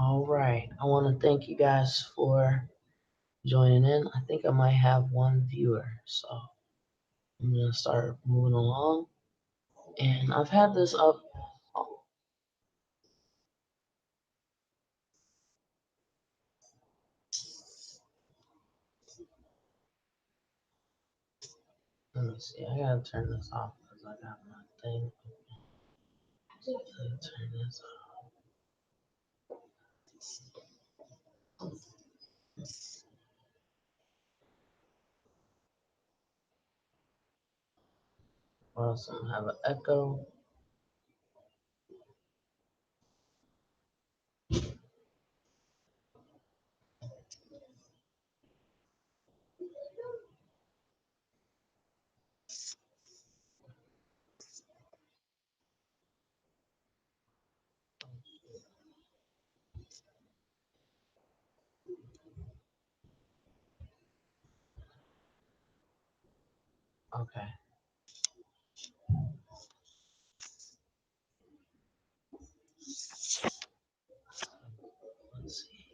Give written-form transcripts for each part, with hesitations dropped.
All right. I want to thank you guys for joining in. I think I might have one viewer, so I'm gonna start moving along. And I've had this up. Oh, let me see. I gotta turn this off because I got my thing. Turn this off. Also have an echo. Okay. Let's see.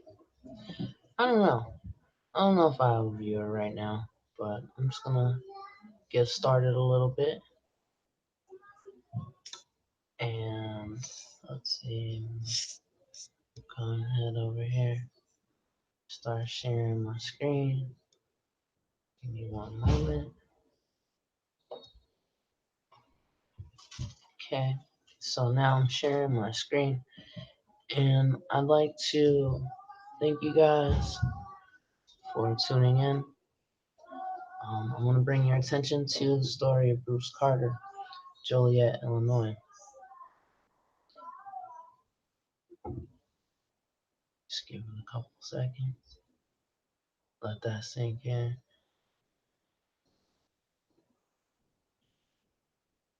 I don't know. I don't know if I have a viewer right now, but I'm just gonna get started a little bit. And let's see. Go ahead over here. Start sharing my screen. Give me one moment. Okay. So now I'm sharing my screen, and I'd like to thank you guys for tuning in. I want to bring your attention to the story of Bruce Carter, Joliet, Illinois. Just give it a couple seconds. Let that sink in.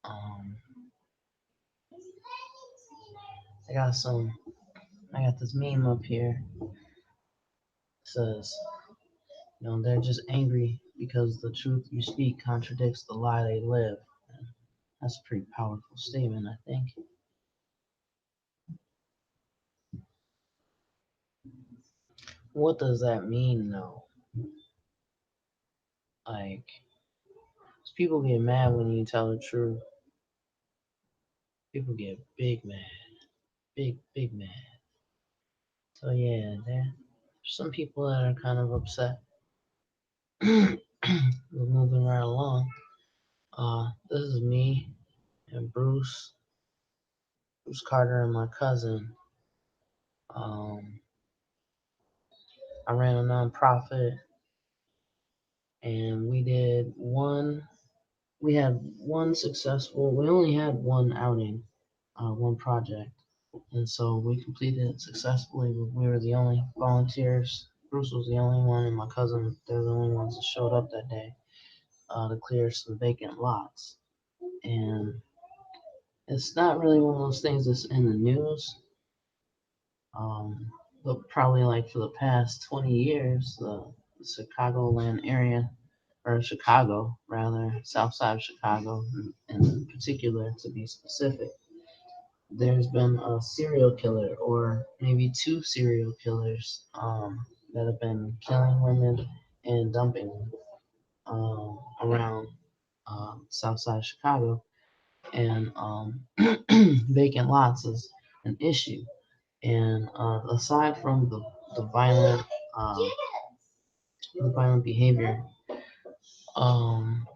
Um, I got some. I got this meme up here. It says, they're just angry because the truth you speak contradicts the lie they live. And that's a pretty powerful statement, I think. What does that mean, though? Like, people get mad when you tell the truth. People get big mad. Big mad. So, yeah, there's some people that are kind of upset. We're moving right along. This is me and Bruce Carter, and my cousin. Um, I ran a nonprofit, and we had one successful, we only had one outing, one project. And so we completed it successfully. We were the only volunteers. Bruce was the only one, and my cousin, they're the only ones that showed up that day to clear some vacant lots. And it's not really one of those things that's in the news. Um, but probably like for the past 20 years, the Chicagoland area, or Chicago rather, south side of Chicago in particular to be specific, there's been a serial killer or maybe two serial killers that have been killing women and dumping them around south side of Chicago. And vacant lots is an issue. And aside from uh, the violent behavior, um,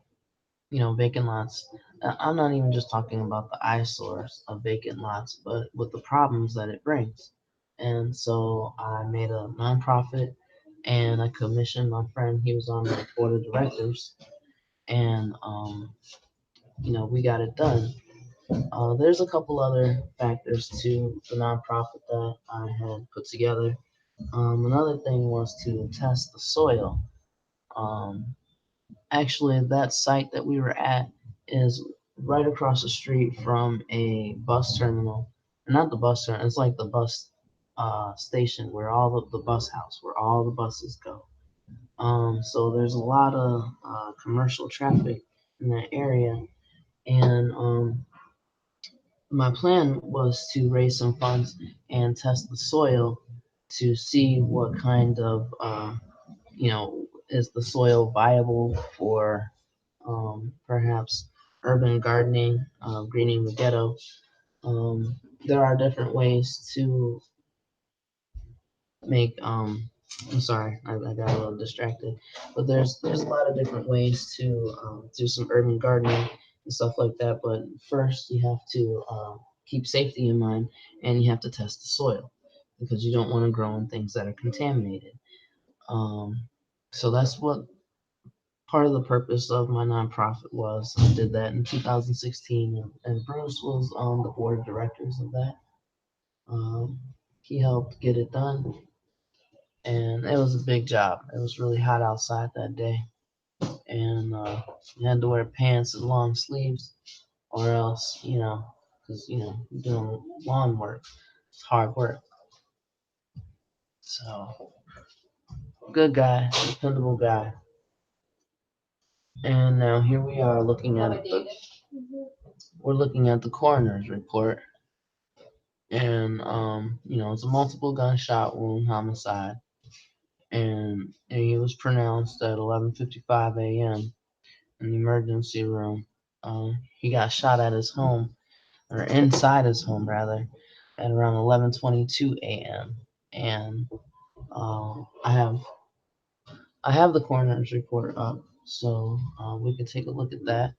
vacant lots. I'm not even just talking about the eyesores of vacant lots, but with the problems that it brings. And so I made a nonprofit and I commissioned my friend. He was on the board of directors, and we got it done. There's a couple other factors to the nonprofit that I had put together. Another thing was to test the soil. Um, Actually, that site that we were at is right across the street from a bus terminal. Not the bus terminal, it's like the bus station where all the bus house, where all the buses go. So there's a lot of commercial traffic in that area. And my plan was to raise some funds and test the soil to see what kind of is the soil viable for perhaps urban gardening, greening the ghetto. Um, there are different ways to make I'm sorry, I got a little distracted, but there's a lot of different ways to do some urban gardening and stuff like that. But first, you have to keep safety in mind, and you have to test the soil because you don't want to grow in things that are contaminated. Um, so that's what part of the purpose of my nonprofit was. I did that in 2016, and Bruce was on the board of directors of that. Um, he helped get it done, and it was a big job. It was really hot outside that day, and you had to wear pants and long sleeves, or else, because you're doing lawn work, it's hard work. So, good guy, dependable guy. And now here we are we're looking at the coroner's report, and it's a multiple gunshot wound homicide, and he was pronounced at 11:55 a.m. in the emergency room. He got shot at his home, or inside his home rather, at around 11:22 a.m. And I have the coroner's report up, so we can take a look at that.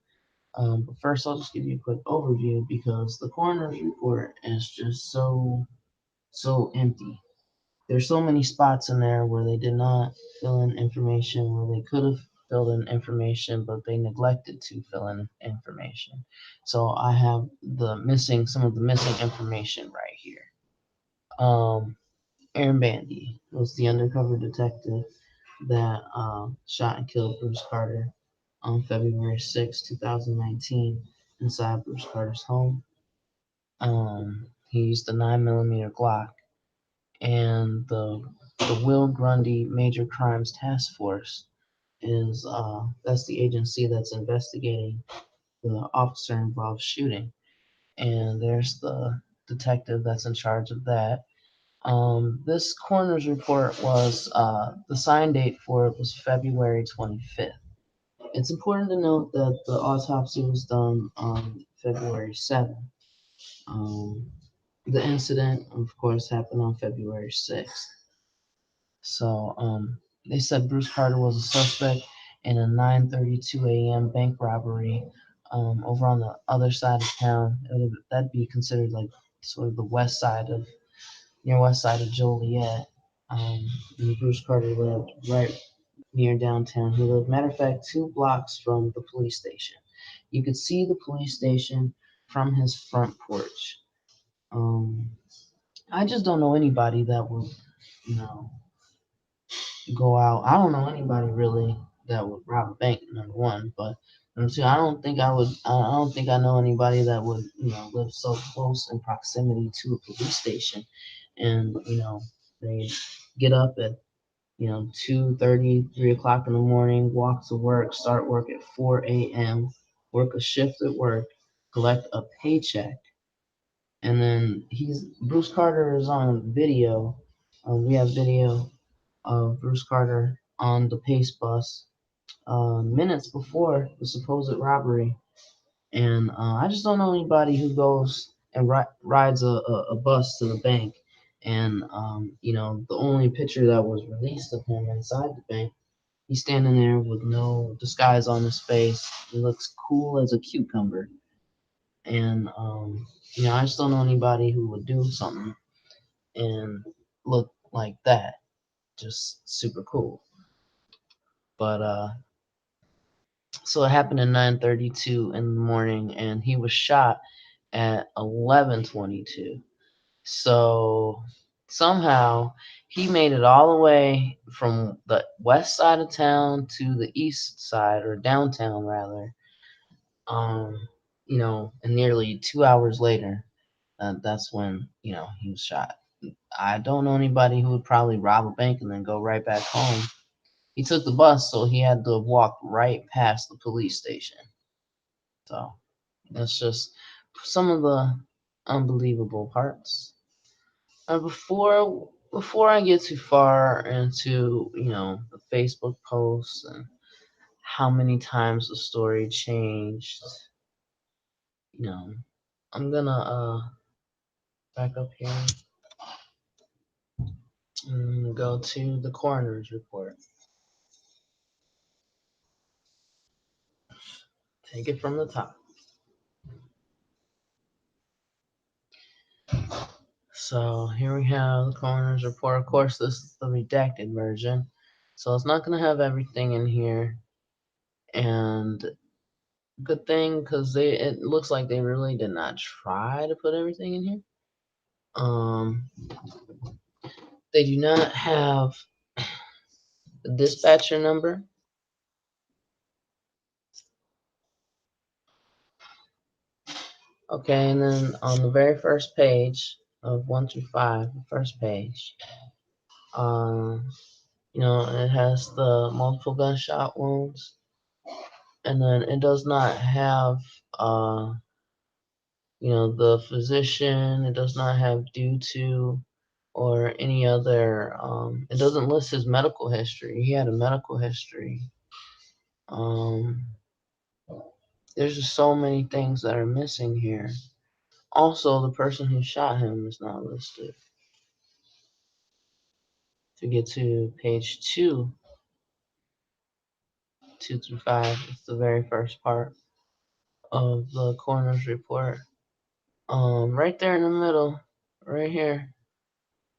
But first, I'll just give you a quick overview because the coroner's report is just so empty. There's so many spots in there where they did not fill in information, where they could have filled in information, but they neglected to fill in information. So I have some of the missing information right here. Um, Aaron Bandy was the undercover detective that shot and killed Bruce Carter on February 6, 2019, inside Bruce Carter's home. He used a 9mm Glock, and the Will Grundy Major Crimes Task Force is that's the agency that's investigating the officer involved shooting, and there's the detective that's in charge of that. This coroner's report was the sign date for it was February 25th. It's important to note that the autopsy was done on February 7th. Um, the incident, of course, happened on February 6th. So they said Bruce Carter was a suspect in a 9:32 a.m. bank robbery over on the other side of town. That'd be considered like sort of the near west side of Joliet. And Bruce Carter lived right near downtown. He lived, matter of fact, 2 blocks from the police station. You could see the police station from his front porch. Um, I just don't know anybody that would, you know, go out. I don't know anybody really that would rob a bank. Number one, but number two, I don't think I would. I don't think I know anybody that would, live so close in proximity to a police station, and they get up at 2:30, 3 o'clock in the morning, walk to work, start work at 4 a.m., work a shift at work, collect a paycheck, and then Bruce Carter is on video. We have video of Bruce Carter on the Pace bus minutes before the supposed robbery. And I just don't know anybody who goes and rides a bus to the bank. And, the only picture that was released of him inside the bank, he's standing there with no disguise on his face. He looks cool as a cucumber. And, I just don't know anybody who would do something and look like that. Just super cool. But so it happened at 9:32 in the morning, and he was shot at 11:22. So somehow he made it all the way from the west side of town to the east side, or downtown rather. And nearly 2 hours later, that's when he was shot. I don't know anybody who would probably rob a bank and then go right back home. He took the bus, so he had to walk right past the police station. So that's just some of the unbelievable parts. Before before I get too far into, the Facebook posts and how many times the story changed, you know, I'm gonna back up here and go to the coroner's report. Take it from the top. So here we have the coroner's report. Of course, this is the redacted version, so it's not gonna have everything in here. And good thing, because it looks like they really did not try to put everything in here. They do not have the dispatcher number. Okay, and then on the very first page of 1 through 5, the first page, it has the multiple gunshot wounds, and then it does not have, the physician. It does not have due to or any other. It doesn't list his medical history. He had a medical history. Um, there's just so many things that are missing here. Also, the person who shot him is not listed. To get to page 2, 2 through 5, it's the very first part of the coroner's report. Right there in the middle, right here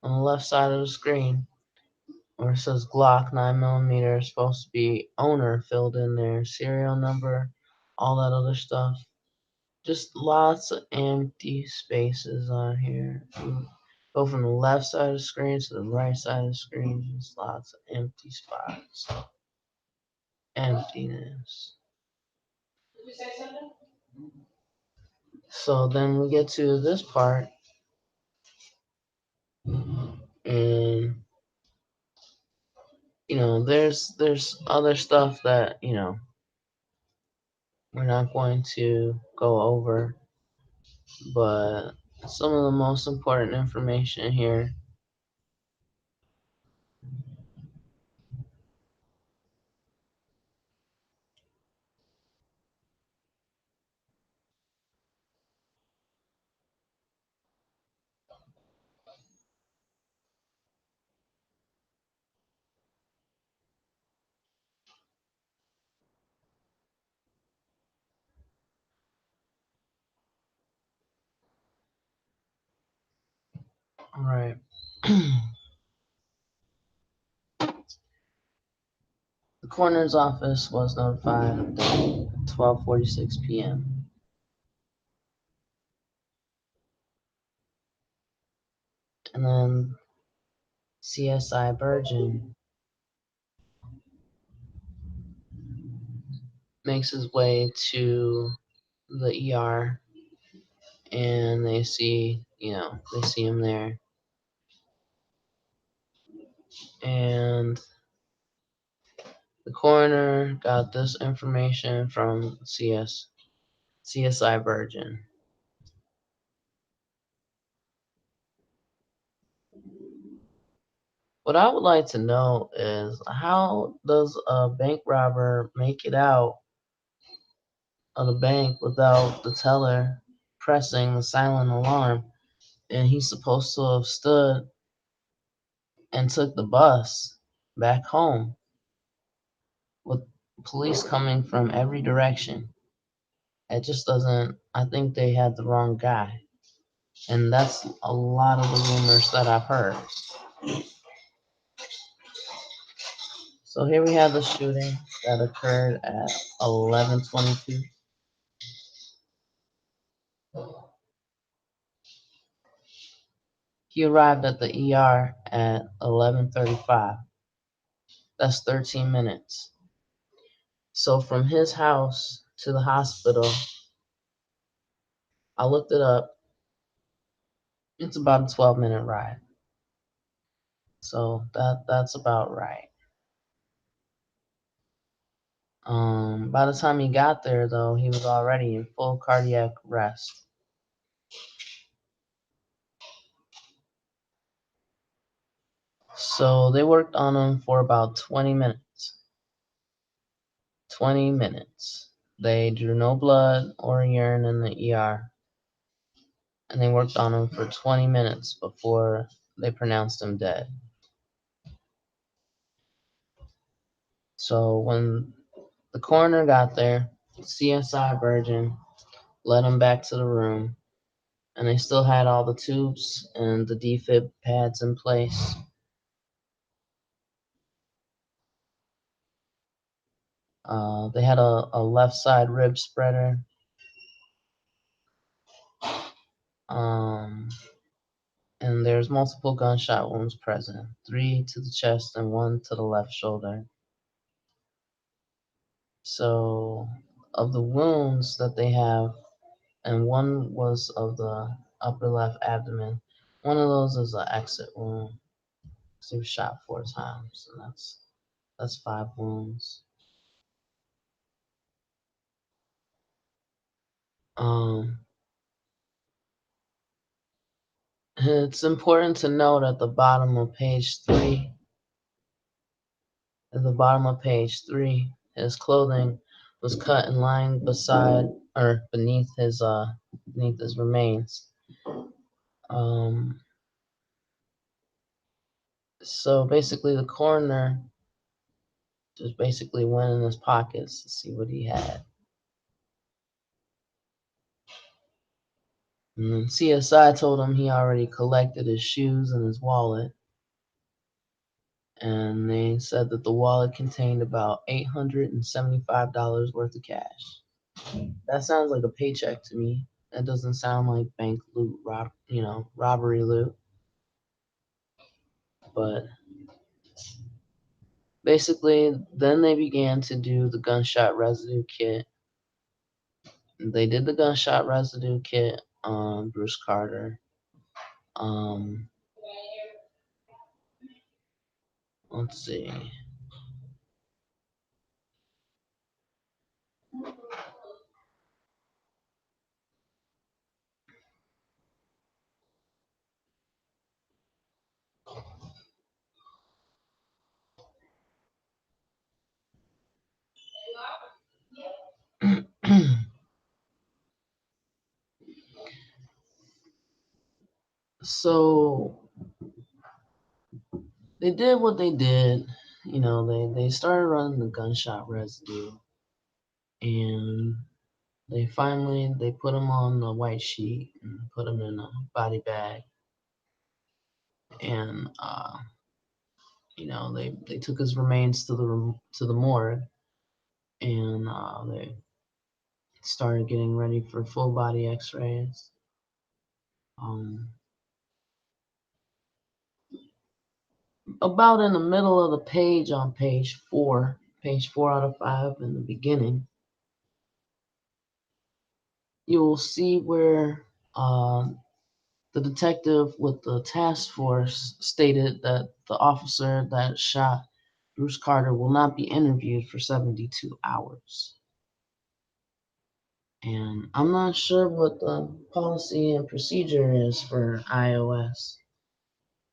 on the left side of the screen, where it says Glock 9mm, is supposed to be owner filled in there, serial number, all that other stuff. Just lots of empty spaces on here. Go from the left side of the screen to the right side of the screen, just lots of empty spots. Emptiness. So then we get to this part, and there's other stuff that we're not going to go over, but some of the most important information here. All right. The coroner's office was notified at 12:46 p.m. And then CSI Burgeon makes his way to the ER, and they see him there. And the coroner got this information from CSI Virgin. What I would like to know is, how does a bank robber make it out of the bank without the teller pressing the silent alarm? And he's supposed to have stood and took the bus back home with police coming from every direction. It just doesn't. I think they had the wrong guy. And that's a lot of the rumors that I've heard. So here we have the shooting that occurred at 11:22. He arrived at the ER at 11:35. That's 13 minutes. So from his house to the hospital, I looked it up. It's about a 12-minute ride. So that's about right. By the time he got there, though, he was already in full cardiac arrest. So they worked on him for about 20 minutes. 20 minutes. They drew no blood or urine in the ER, and they worked on him for 20 minutes before they pronounced him dead. So when the coroner got there, CSI Virgin led him back to the room, and they still had all the tubes and the defib pads in place. They had a left side rib spreader. Um, and there's multiple gunshot wounds present, 3 to the chest and 1 to the left shoulder. So, of the wounds that they have, and one was of the upper left abdomen, one of those is an exit wound. He was shot 4 times, and that's 5 wounds. Um, it's important to note at the bottom of page 3. At the bottom of page 3, his clothing was cut and lying beside or beneath his remains. So basically, the coroner just basically went in his pockets to see what he had. And then CSI told him he already collected his shoes and his wallet. And they said that the wallet contained about $875 worth of cash. That sounds like a paycheck to me. That doesn't sound like bank loot, robbery loot. But basically, then they began to do the gunshot residue kit. They did the gunshot residue kit on Bruce Carter. Let's see. So they did what they did. They started running the gunshot residue, and they put him on the white sheet and put him in a body bag, and they took his remains to the morgue, and they started getting ready for full body X-rays. About in the middle of the page on page 4 out of 5 in the beginning, you'll see where the detective with the task force stated that the officer that shot Bruce Carter will not be interviewed for 72 hours. And I'm not sure what the policy and procedure is for IOS.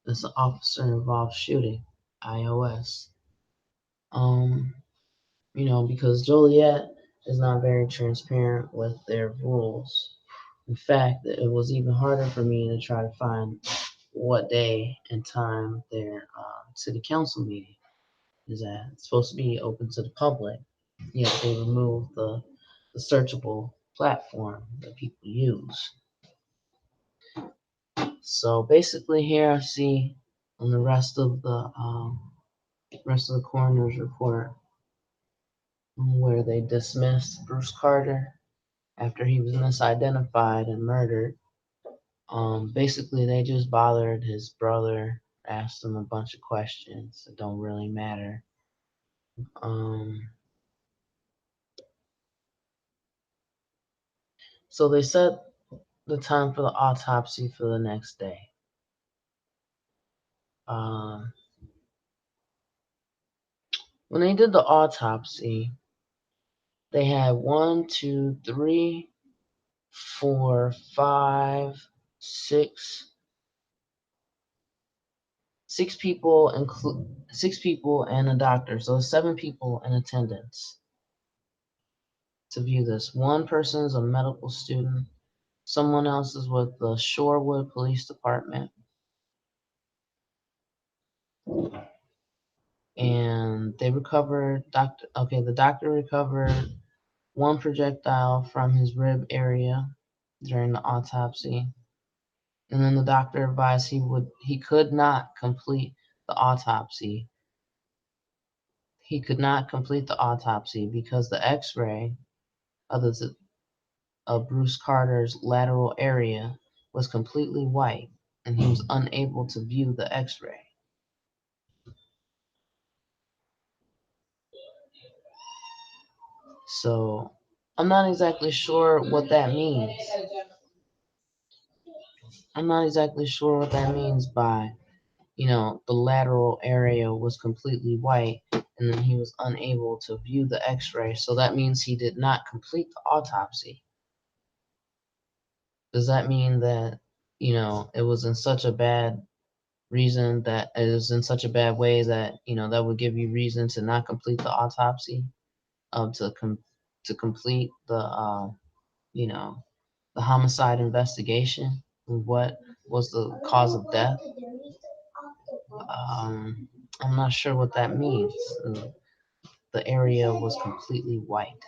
It's an officer involved shooting, IOS. Because Joliet is not very transparent with their rules. In fact, it was even harder for me to try to find what day and time their city council meeting is at. It's supposed to be open to the public, yet they removed the searchable platform that people use. So basically, here I see on the rest of the coroner's report where they dismissed Bruce Carter after he was misidentified and murdered. Basically, they just bothered his brother, asked him a bunch of questions that don't really matter. So they set the time for the autopsy for the next day. When they did the autopsy, they had 1, 2, 3, 4, 5, 6, Six people and a doctor, so 7 people in attendance to view this. One person is a medical student. Someone else is with the Shorewood Police Department, and they recovered doctor. Okay, the doctor recovered one projectile from his rib area during the autopsy, and then the doctor advised he could not complete the autopsy. He could not complete the autopsy because the X-ray of Bruce Carter's lateral area was completely white, and he was unable to view the X-ray. So I'm not exactly sure what that means. I'm not exactly sure what that means by, the lateral area was completely white and then he was unable to view the X-ray. So that means he did not complete the autopsy. Does that mean that, it was in such a bad reason that it was in such a bad way that, that would give you reason to not complete the autopsy, to complete you know, the homicide investigation? What was the cause of death? Um, I'm not sure what that means. The area was completely white.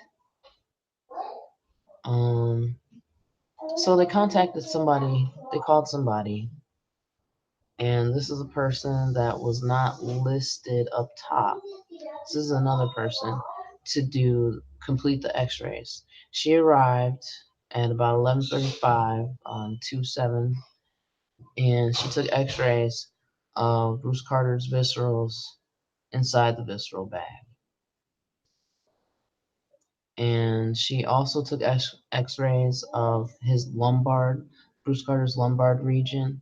Um, so they contacted somebody, they called somebody, and this is a person that was not listed up top. This is another person to complete the x-rays. She arrived at about 11:35 on 2/7, and she took x-rays of Bruce Carter's viscerals inside the visceral bag. And she also took x-rays of Bruce Carter's lumbar region,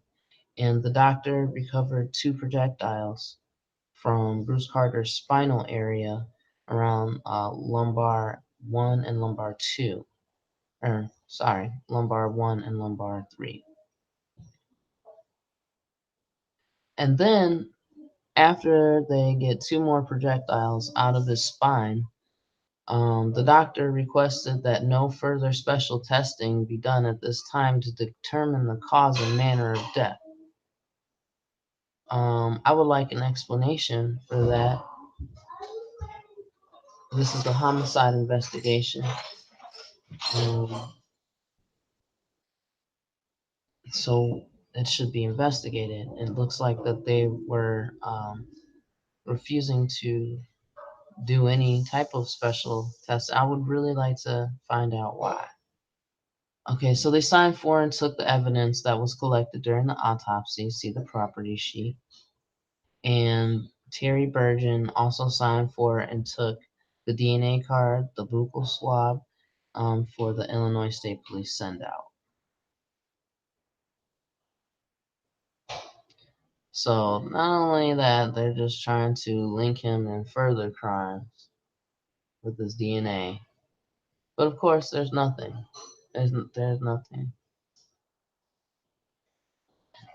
and the doctor recovered 2 projectiles from Bruce Carter's spinal area around lumbar 1 and lumbar 2. Lumbar 1 and lumbar 3. And then, after they get 2 more projectiles out of his spine, the doctor requested that no further special testing be done at this time to determine the cause and manner of death. I would like an explanation for that. This is a homicide investigation. Um, so it should be investigated. It looks like that they were refusing to do any type of special test. I would really like to find out why. Okay, so they signed for and took the evidence that was collected during the autopsy. See the property sheet. And Terry Burgeon also signed for and took the DNA card, the buccal swab, for the Illinois State Police send out. So not only that, they're just trying to link him in further crimes with his DNA. But of course, there's nothing. There's nothing.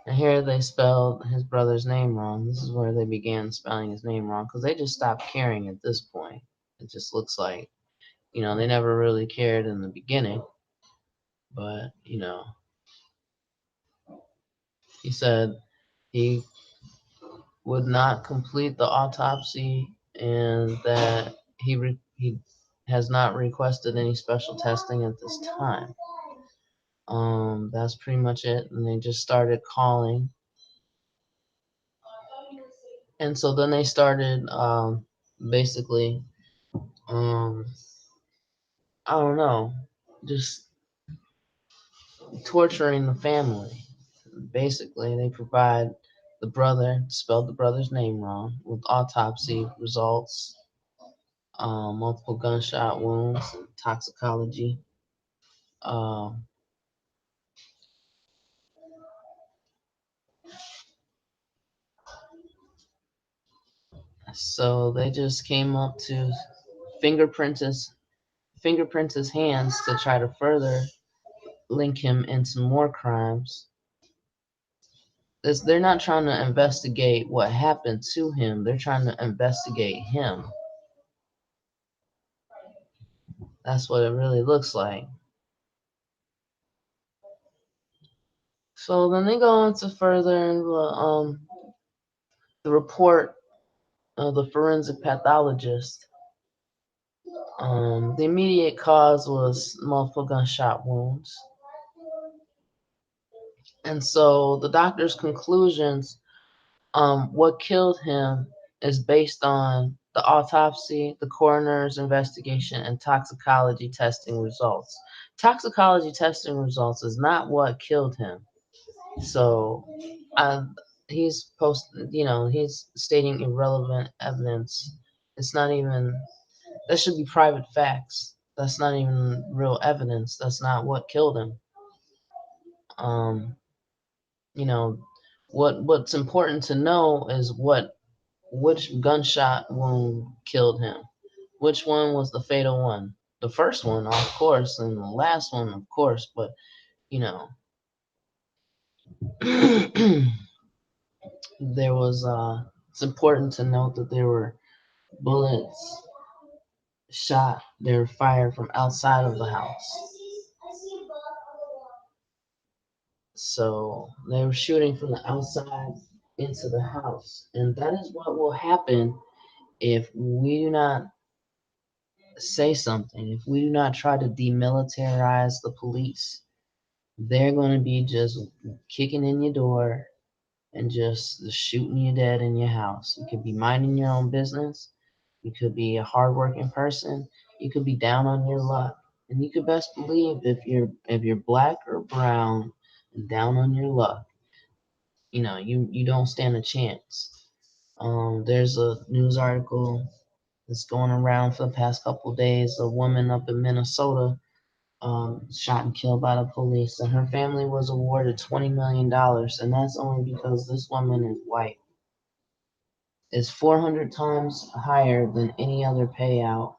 And here they spelled his brother's name wrong. This is where they began spelling his name wrong because they just stopped caring at this point. It just looks like, they never really cared in the beginning. But, he said he would not complete the autopsy and that he has not requested any special testing at this time. That's pretty much it. And they just started calling. And so then they started basically, um, I don't know, just torturing the family. Basically, they provide spelled the brother's name wrong with autopsy results, multiple gunshot wounds, and toxicology. Um, so they just came up to fingerprint his hands to try to further link him into more crimes. they're not trying to investigate what happened to him. They're trying to investigate him. That's what it really looks like. So then they go into further in the report of the forensic pathologist. The immediate cause was multiple gunshot wounds. And so the doctor's conclusions, what killed him, is based on the autopsy, the coroner's investigation, and toxicology testing results. Toxicology testing results is not what killed him. So uh, he's stating irrelevant evidence. It's not even, that should be private facts. That's not even real evidence. That's not what killed him. Um, you know, what's important to know is which gunshot wound killed him. Which one was the fatal one? The first one, of course, and the last one, of course. But you know, there was. It's important to note that there were bullets shot. They were fired from outside of the house. So they were shooting from the outside into the house, and that is what will happen if we do not say something, if we do not try to demilitarize the police. They're going to be just kicking in your door and just shooting you dead in your house. You could be minding your own business. You could be a hardworking person. You could be down on your luck. And you could best believe if you're black or brown and down on your luck, you don't stand a chance. There's a news article that's going around for the past couple of days. A woman up in Minnesota shot and killed by the police, and her family was awarded $20 million, and that's only because this woman is white. It's 400 times higher than any other payout,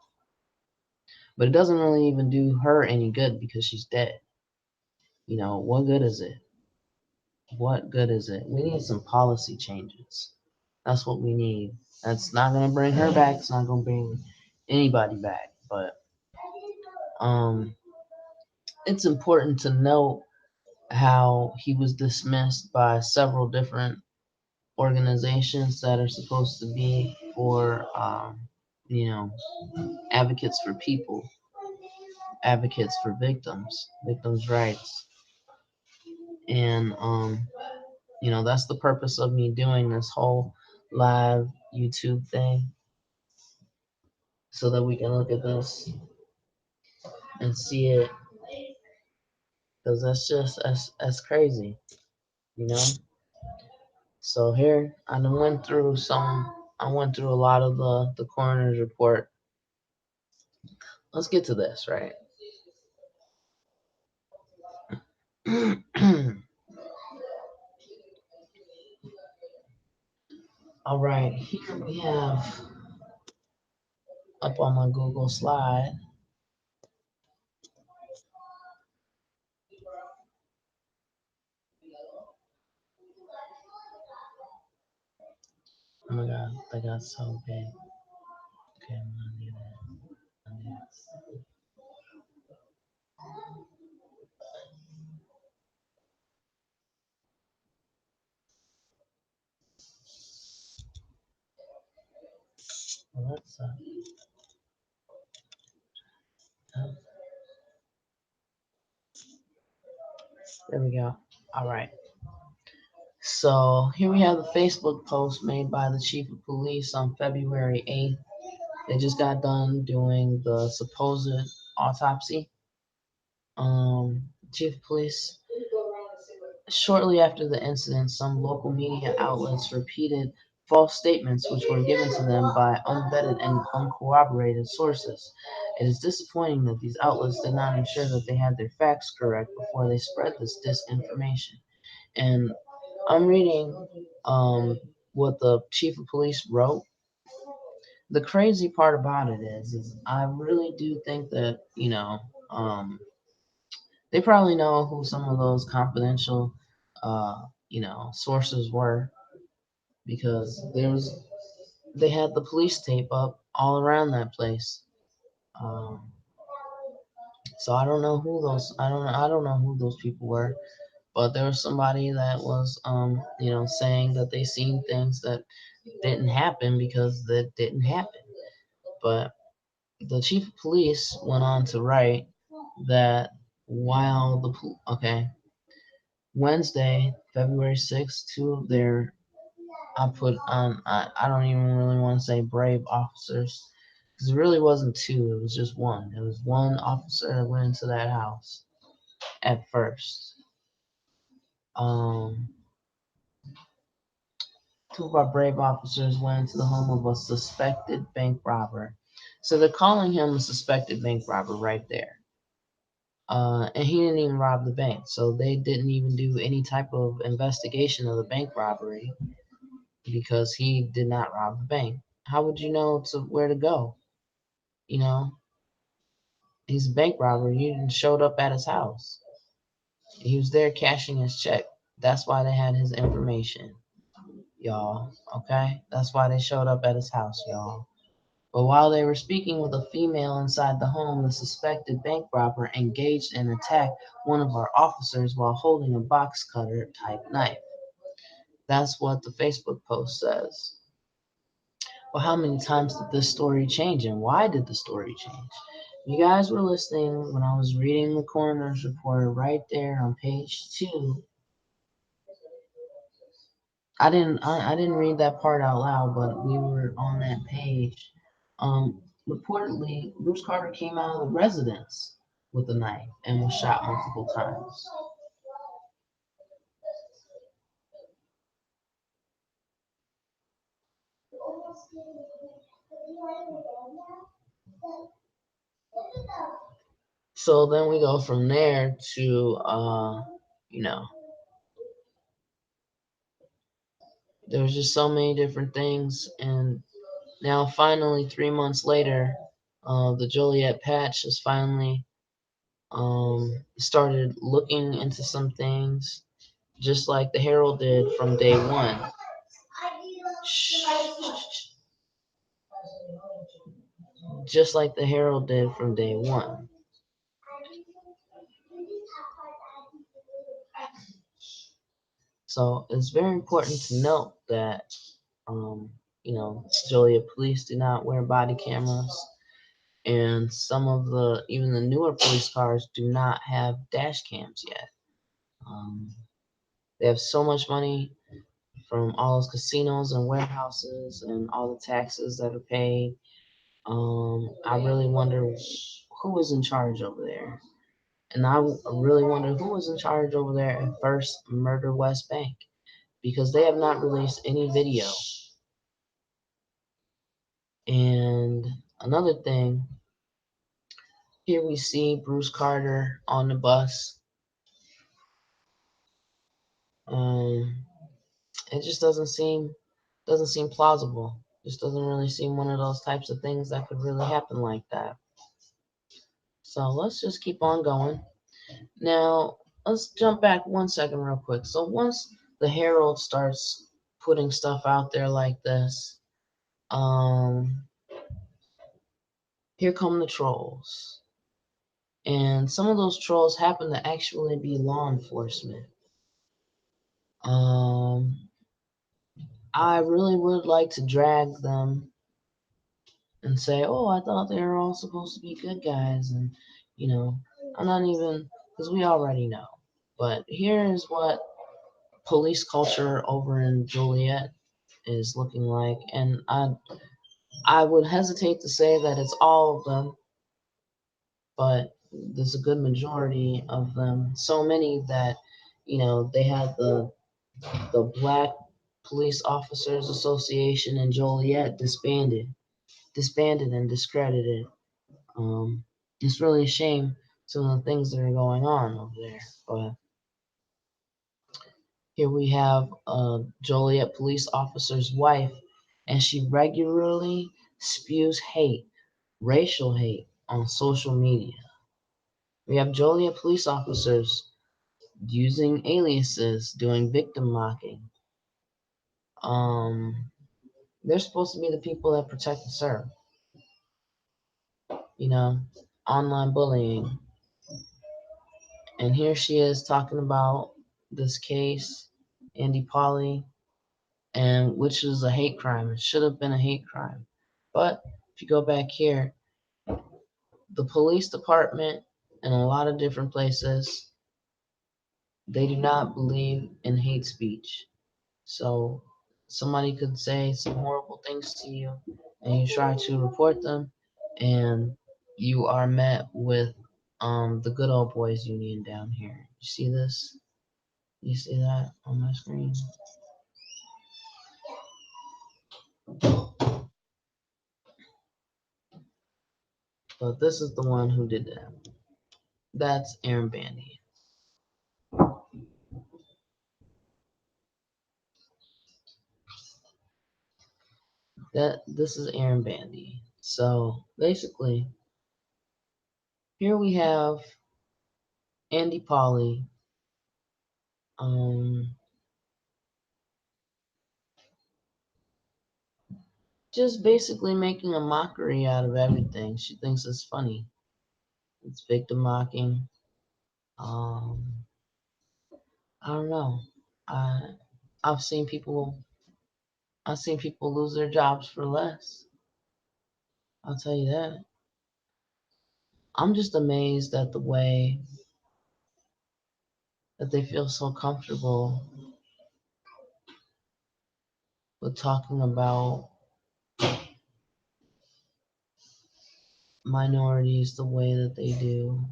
but it doesn't really even do her any good because she's dead. What good is it? What good is it? We need some policy changes. That's what we need. That's not going to bring her back. It's not going to bring anybody back. But um, it's important to note how he was dismissed by several different organizations that are supposed to be for, you know, advocates for people, advocates for victims' rights. And, that's the purpose of me doing this whole live YouTube thing so that we can look at this and see it, because that's crazy, you know. So here I went through a lot of the coroner's report. Let's get to this, right? All right, here we have up on my Google slide. Oh my god, that got so big. Okay, I'm gonna do that. Well, that's there we go. All right. So here we have the Facebook post made by the chief of police on February 8th. They just got done doing the supposed autopsy. Chief of police. Shortly after the incident, some local media outlets repeated false statements which were given to them by unvetted and uncorroborated sources. It is disappointing that these outlets did not ensure that they had their facts correct before they spread this disinformation. And I'm reading what the chief of police wrote. The crazy part about it is I really do think that, they probably know who some of those confidential sources were, because they had the police tape up all around that place. Um, so I don't know who those people were, but there was somebody that was saying that they seen things that didn't happen because that didn't happen. But the chief of police went on to write that while okay, Wednesday, February 6th, two of their I put I don't even really want to say brave officers, because it really wasn't two, it was just one. It was one officer that went into that house at first. Um, Two of our brave officers went into the home of a suspected bank robber. So they're calling him a suspected bank robber right there. And he didn't even rob the bank, so they didn't even do any type of investigation of the bank robbery because he did not rob the bank. How would you know where to go? You know, he's a bank robber. You showed up at his house. He was there cashing his check. That's why they had his information, y'all. Okay? That's why they showed up at his house, y'all. But while they were speaking with a female inside the home, the suspected bank robber engaged and attacked one of our officers while holding a box cutter type knife. That's what the Facebook post says. Well, how many times did this story change, and why did the story change? You guys were listening when I was reading the coroner's report right there on page 2. I didn't read that part out loud, but we were on that page. Reportedly, Bruce Carter came out of the residence with a knife and was shot multiple times. So then we go from there to you know, there's just so many different things, and now finally 3 months later, the Joliet Patch has finally started looking into some things, just like the Herald did from day one. Just like the Herald did from day one. So it's very important to note that, Joliet police do not wear body cameras, and some of even the newer police cars do not have dash cams yet. They have so much money from all those casinos and warehouses and all the taxes that are paid. I really wonder who is in charge over there. And I really wonder who was in charge over there at First Murder West Bank, because they have not released any video. And another thing, here we see Bruce Carter on the bus. Um, it just doesn't seem plausible. Just doesn't really seem one of those types of things that could really happen like that. So let's just keep on going. Now, let's jump back 1 second real quick. So once the Herald starts putting stuff out there like this, here come the trolls. And some of those trolls happen to actually be law enforcement. I really would like to drag them and say, oh, I thought they were all supposed to be good guys. And, you know, I'm not even, because we already know. But here is what police culture over in Joliet is looking like. And I would hesitate to say that it's all of them, but there's a good majority of them. So many that, they had the Black Police Officers Association in Joliet disbanded and discredited. It's really a shame some of the things that are going on over there. But here we have a Joliet police officer's wife, and she regularly spews hate, racial hate, on social media. We have Joliet police officers using aliases, doing victim mocking. They're supposed to be the people that protect and serve. You know, online bullying. And here she is talking about this case, Andy Polly, and which is a hate crime. It should have been a hate crime. But if you go back here, the police department in a lot of different places, they do not believe in hate speech. So somebody could say some horrible things to you, and you try to report them, and you are met with the good old boys union down here. You see this? You see that on my screen? But this is the one who did that. That's Aaron Bandy. This is Aaron Bandy. So basically, here we have Andy Polly, um, just basically making a mockery out of everything. She thinks it's funny. It's victim mocking. Um, I don't know. I I've seen people I've seen people lose their jobs for less. I'll tell you that. I'm just amazed at the way that they feel so comfortable with talking about minorities the way that they do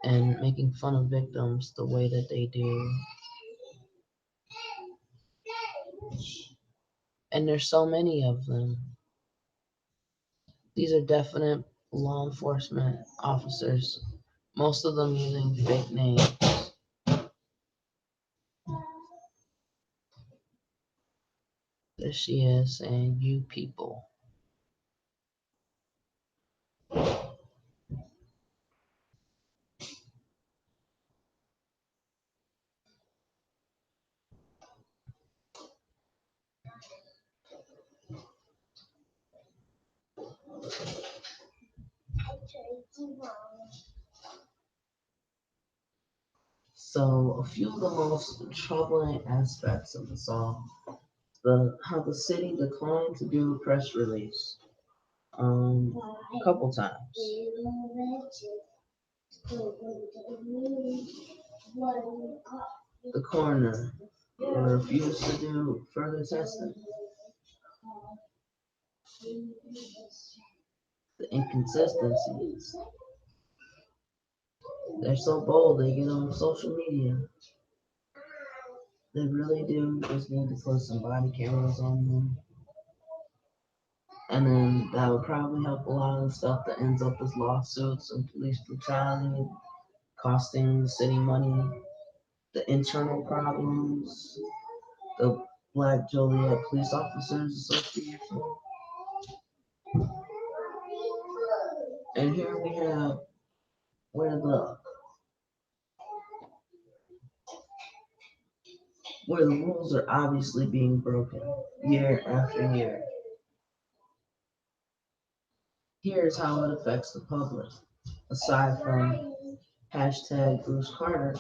and making fun of victims the way that they do. And there's so many of them. These are definite law enforcement officers, most of them using fake names. There she is saying, "You people." So, a few of the most troubling aspects of this all, how the city declined to do a press release a couple times. The coroner refused to do further testing. The inconsistencies. They're so bold, they get on social media. They really do just need to put some body cameras on them. And then that would probably help a lot of the stuff that ends up as lawsuits and police brutality, costing the city money, the internal problems, the Black Joliet Police Officers Association. And here we have where the rules are obviously being broken year after year. Here's how it affects the public. Aside from hashtag Bruce Carter,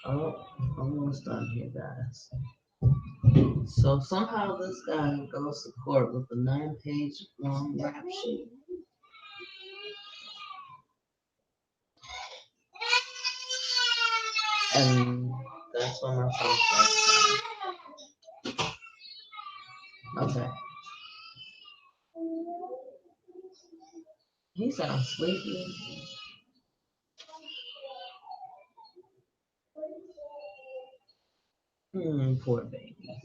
oh, almost done here, guys. So somehow this guy goes to court with a 9-page long rap sheet. And that's when my phone starts. Okay. He sounds sleepy. Poor baby.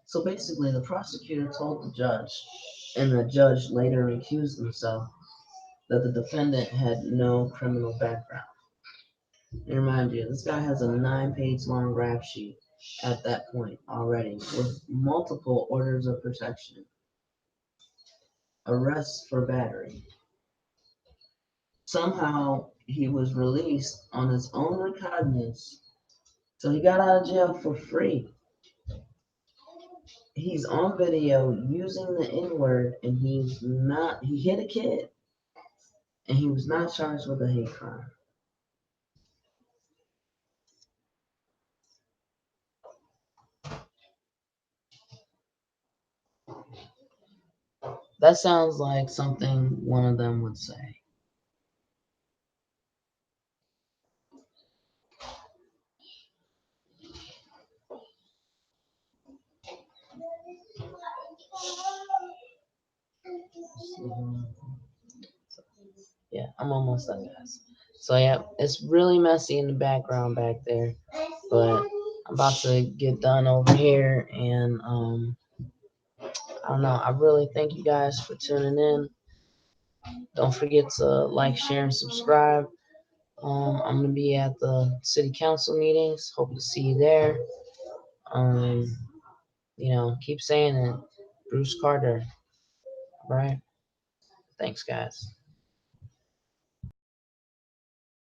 So basically, the prosecutor told the judge, and the judge later recused himself, that the defendant had no criminal background. And remind you, this guy has a 9-page long rap sheet at that point already, with multiple orders of protection, arrests for battery. Somehow, he was released on his own recognizance, so he got out of jail for free. He's on video using the N-word, and he hit a kid, and he was not charged with a hate crime. That sounds like something one of them would say. Yeah, I'm almost done, guys. So yeah, it's really messy in the background back there, but I'm about to get done over here, and I don't know. I really thank you guys for tuning in. Don't forget to like, share, and subscribe. I'm gonna be at the city council meetings. Hope to see you there. Um, keep saying it. Bruce Carter, right? Thanks, guys.